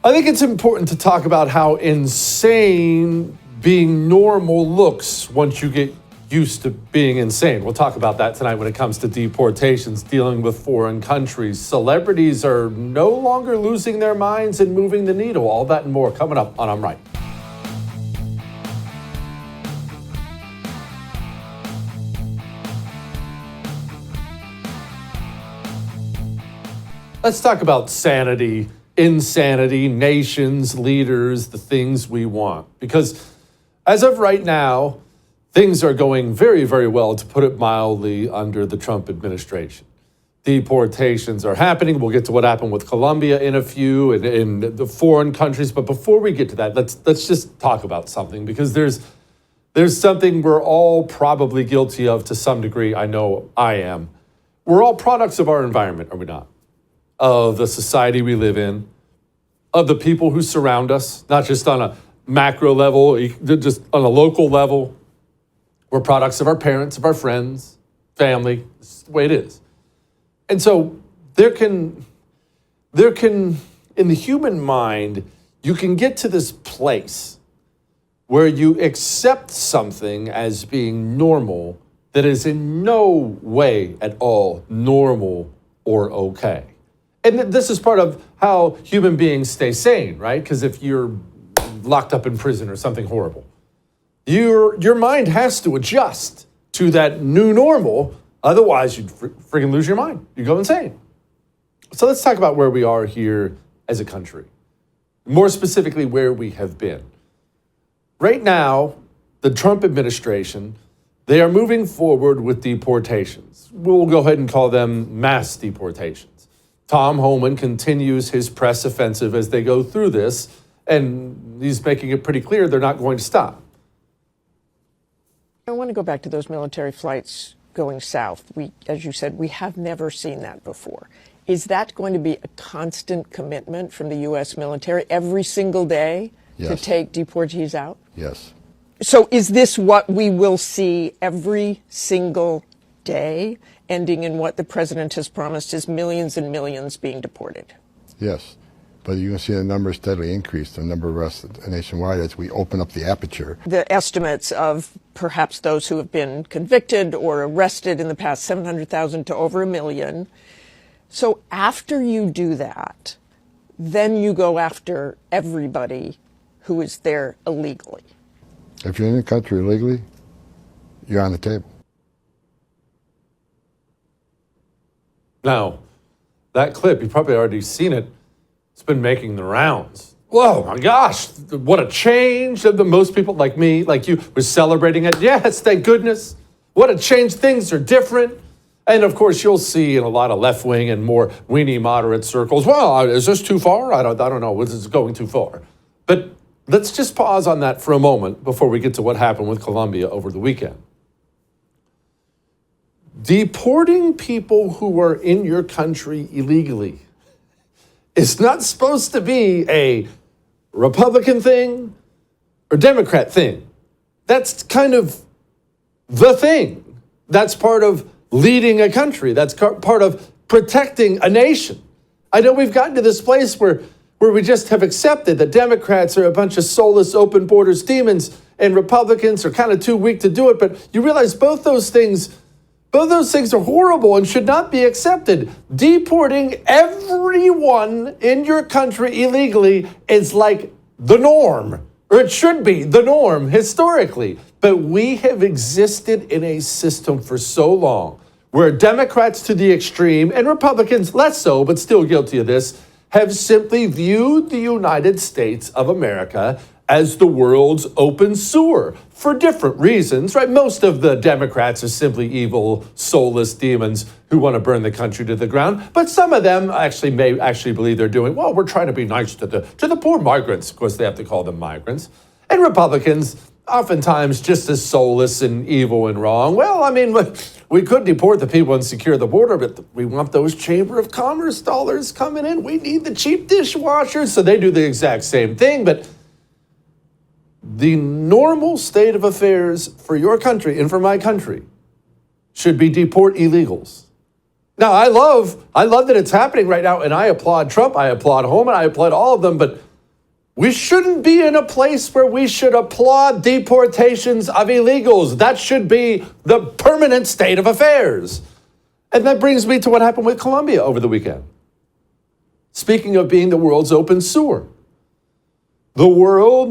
I think it's important to talk about how insane being normal looks once you get used to being insane. We'll talk about that tonight when it comes to deportations, dealing with foreign countries. Celebrities are no longer losing their minds and moving the needle. All that and more coming up on I'm Right. Let's talk about sanity, insanity, nations, leaders, the things we want. Because as of right now, things are going very, very well, to put it mildly, under the Trump administration. Deportations are happening. We'll get to what happened with Colombia in a few and in the foreign countries. But before we get to that, let's just talk about something, because there's something we're all probably guilty of to some degree. I know I am. We're all products of our environment, are we not? Of the society we live in, of the people who surround us, not just on a macro level, just on a local level. We're products of our parents, of our friends, family. It's the way it is. And so there can, in the human mind, you can get to this place where you accept something as being normal that is in no way at all normal or okay. And this is part of how human beings stay sane, right? Because if you're locked up in prison or something horrible, your mind has to adjust to that new normal. Otherwise, you'd freaking lose your mind. You go insane. So let's talk about where we are here as a country. More specifically, where we have been. Right now, the Trump administration, they are moving forward with deportations. We'll go ahead and call them mass deportations. Tom Homan continues his press offensive as they go through this, and he's making it pretty clear they're not going to stop. I want to go back to those military flights going south. As you said, we have never seen that before. Is that going to be a constant commitment from the U.S. military every single day to take deportees out? Yes. So is this what we will see every single day, ending in what the president has promised is millions and millions being deported? Yes. But you can see the numbers steadily increase, the number of arrests nationwide, as we open up the aperture. The estimates of perhaps those who have been convicted or arrested in the past, 700,000 to over 1 million. So after you do that, then you go after everybody who is there illegally. If you're in the country illegally, you're on the table. Now, that clip, you've probably already seen it. It's been making the rounds. Whoa, my gosh, what a change. Most people like me, like you, were celebrating it. Yes, thank goodness. What a change. Things are different. And of course, you'll see in a lot of left-wing and more weenie moderate circles, well, is this too far? I don't know. This is going too far. But let's just pause on that for a moment before we get to what happened with Colombia over the weekend. Deporting people who are in your country illegally is not supposed to be a Republican thing or Democrat thing. That's kind of the thing. That's part of leading a country. That's part of protecting a nation. I know we've gotten to this place where we just have accepted that Democrats are a bunch of soulless open borders demons and Republicans are kind of too weak to do it. But you realize both those things are horrible and should not be accepted. Deporting everyone in your country illegally is like the norm, or it should be the norm historically. But we have existed in a system for so long where Democrats to the extreme, and Republicans less so, but still guilty of this, have simply viewed the United States of America as the world's open sewer for different reasons, right? Most of the Democrats are simply evil, soulless demons who want to burn the country to the ground. But some of them may believe they're doing, well, we're trying to be nice to the poor migrants. Of course, they have to call them migrants. And Republicans, oftentimes just as soulless and evil and wrong. Well, I mean, we could deport the people and secure the border, but we want those Chamber of Commerce dollars coming in. We need the cheap dishwashers. So they do the exact same thing, but the normal state of affairs for your country and for my country should be deport illegals. Now, I love that it's happening right now, and I applaud Trump, I applaud Homan, I applaud all of them, but We shouldn't be in a place where we should applaud deportations of illegals. That should be the permanent state of affairs. And that brings me to what happened with Colombia over the weekend. Speaking of being the world's open sewer, the world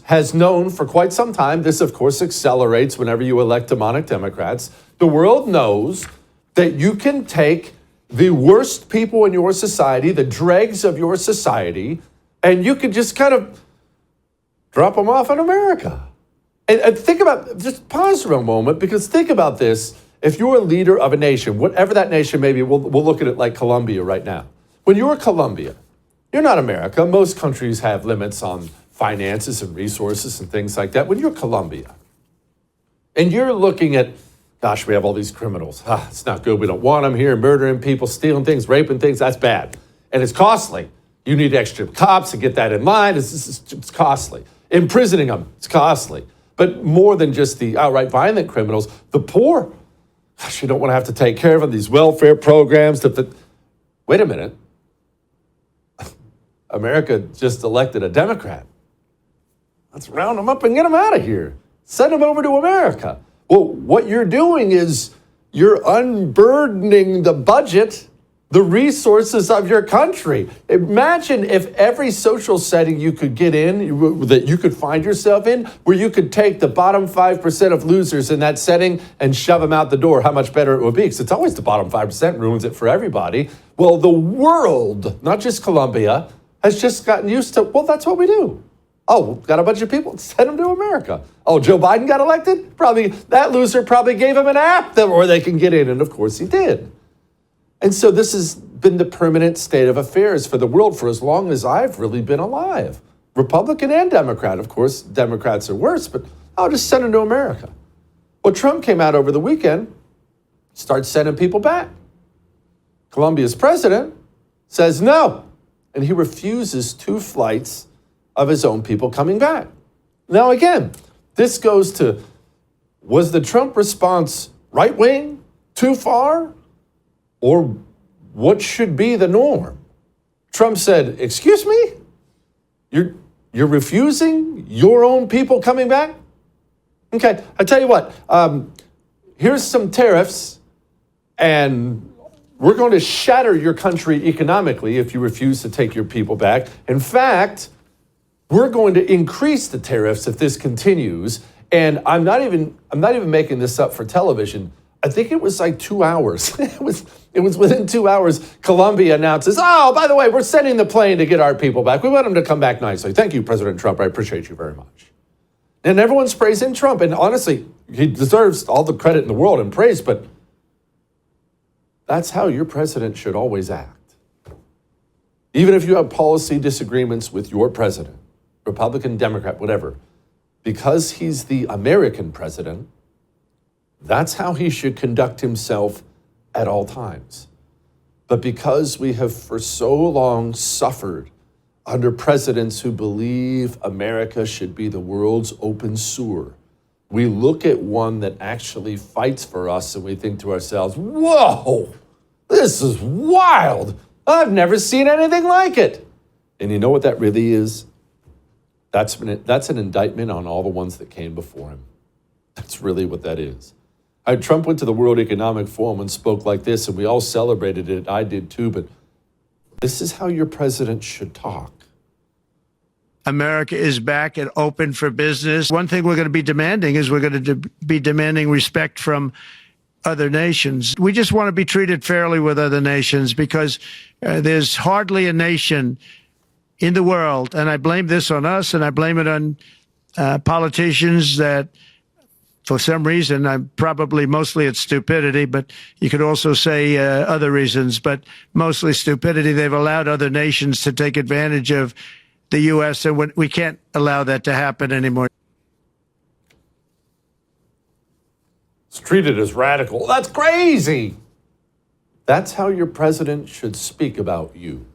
has known for quite some time, this of course accelerates whenever you elect demonic Democrats, the world knows that you can take the worst people in your society, the dregs of your society, and you could just kind of drop them off in America. And think about, just pause for a moment, because think about this. If you're a leader of a nation, whatever that nation may be, we'll look at it like Colombia right now. When you're Colombia, you're not America. Most countries have limits on finances and resources and things like that. When you're Colombia, and you're looking at, gosh, we have all these criminals. It's not good. We don't want them here, murdering people, stealing things, raping things. That's bad. And it's costly. You need extra cops to get that in line. It's costly. Imprisoning them, it's costly. But more than just the outright violent criminals, the poor, gosh, you don't want to have to take care of them, these welfare programs. Wait a minute. America just elected a Democrat. Let's round them up and get them out of here. Send them over to America. Well, what you're doing is you're unburdening the budget, the resources of your country. Imagine if every social setting you could get in, that you could find yourself in, where you could take the bottom 5% of losers in that setting and shove them out the door, how much better it would be. Because it's always the bottom 5% ruins it for everybody. Well, the world, not just Colombia, has just gotten used to, well, that's what we do. Oh, got a bunch of people, send them to America. Oh, Joe Biden got elected? That loser probably gave him an app where they can get in, and of course he did. And so this has been the permanent state of affairs for the world for as long as I've really been alive. Republican and Democrat, of course. Democrats are worse, but I'll just send them to America. Well, Trump came out over the weekend, starts sending people back. Colombia's president says no, and he refuses 2 flights of his own people coming back. Now, again, this goes to, was the Trump response right-wing, too far, or what should be the norm? Trump said, excuse me? You're refusing your own people coming back? Okay, I tell you what, here's some tariffs, and we're going to shatter your country economically if you refuse to take your people back. In fact, we're going to increase the tariffs if this continues. And I'm not even making this up for television. I think it was like 2 hours. It was within 2 hours, Colombia announces, oh, by the way, we're sending the plane to get our people back. We want them to come back nicely. Thank you, President Trump. I appreciate you very much. And everyone's praising Trump. And honestly, he deserves all the credit in the world and praise, but that's how your president should always act. Even if you have policy disagreements with your president, Republican, Democrat, whatever, because he's the American president, that's how he should conduct himself at all times. But because we have for so long suffered under presidents who believe America should be the world's open sewer, we look at one that actually fights for us and we think to ourselves, whoa, this is wild. I've never seen anything like it. And you know what that really is? That's an indictment on all the ones that came before him. That's really what that is. Trump went to the World Economic Forum and spoke like this, and we all celebrated it. I did too, but this is how your president should talk. America is back and open for business. One thing we're going to be demanding is we're going to be demanding respect from other nations. We just want to be treated fairly with other nations because there's hardly a nation in the world, and I blame this on us, and I blame it on politicians that, for some reason, mostly it's stupidity, but you could also say other reasons, but mostly stupidity. They've allowed other nations to take advantage of the U.S., and we can't allow that to happen anymore. It's treated as radical. That's crazy. That's how your president should speak about you,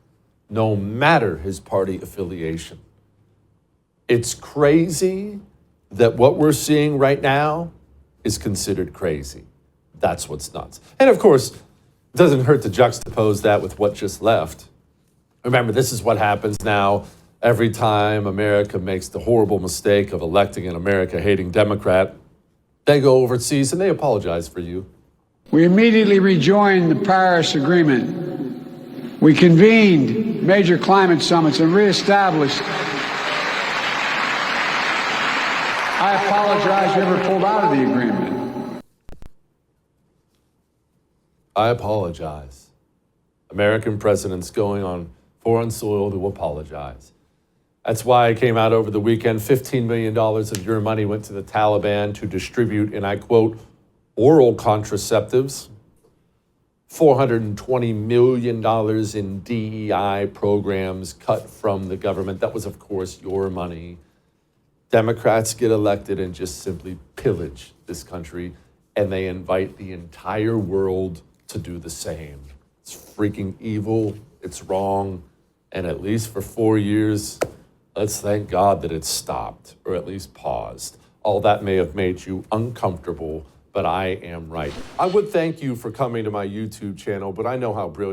no matter his party affiliation. It's crazy that what we're seeing right now is considered crazy. That's what's nuts. And of course, it doesn't hurt to juxtapose that with what just left. Remember, this is what happens now Every time America makes the horrible mistake of electing an America-hating Democrat, they go overseas and they apologize for you. We immediately rejoined the Paris Agreement. We convened major climate summits and reestablished. I apologize we ever pulled out of the agreement. I apologize. American presidents going on foreign soil to apologize. That's why I came out over the weekend. $15 million of your money went to the Taliban to distribute, and I quote, oral contraceptives. $420 million in DEI programs cut from the government. That was, of course, your money. Democrats get elected and just simply pillage this country, and they invite the entire world to do the same. It's freaking evil. It's wrong. And at least for 4 years, let's thank God that it stopped, or at least paused. All that may have made you uncomfortable, but I am right. I would thank you for coming to my YouTube channel, but I know how brilliant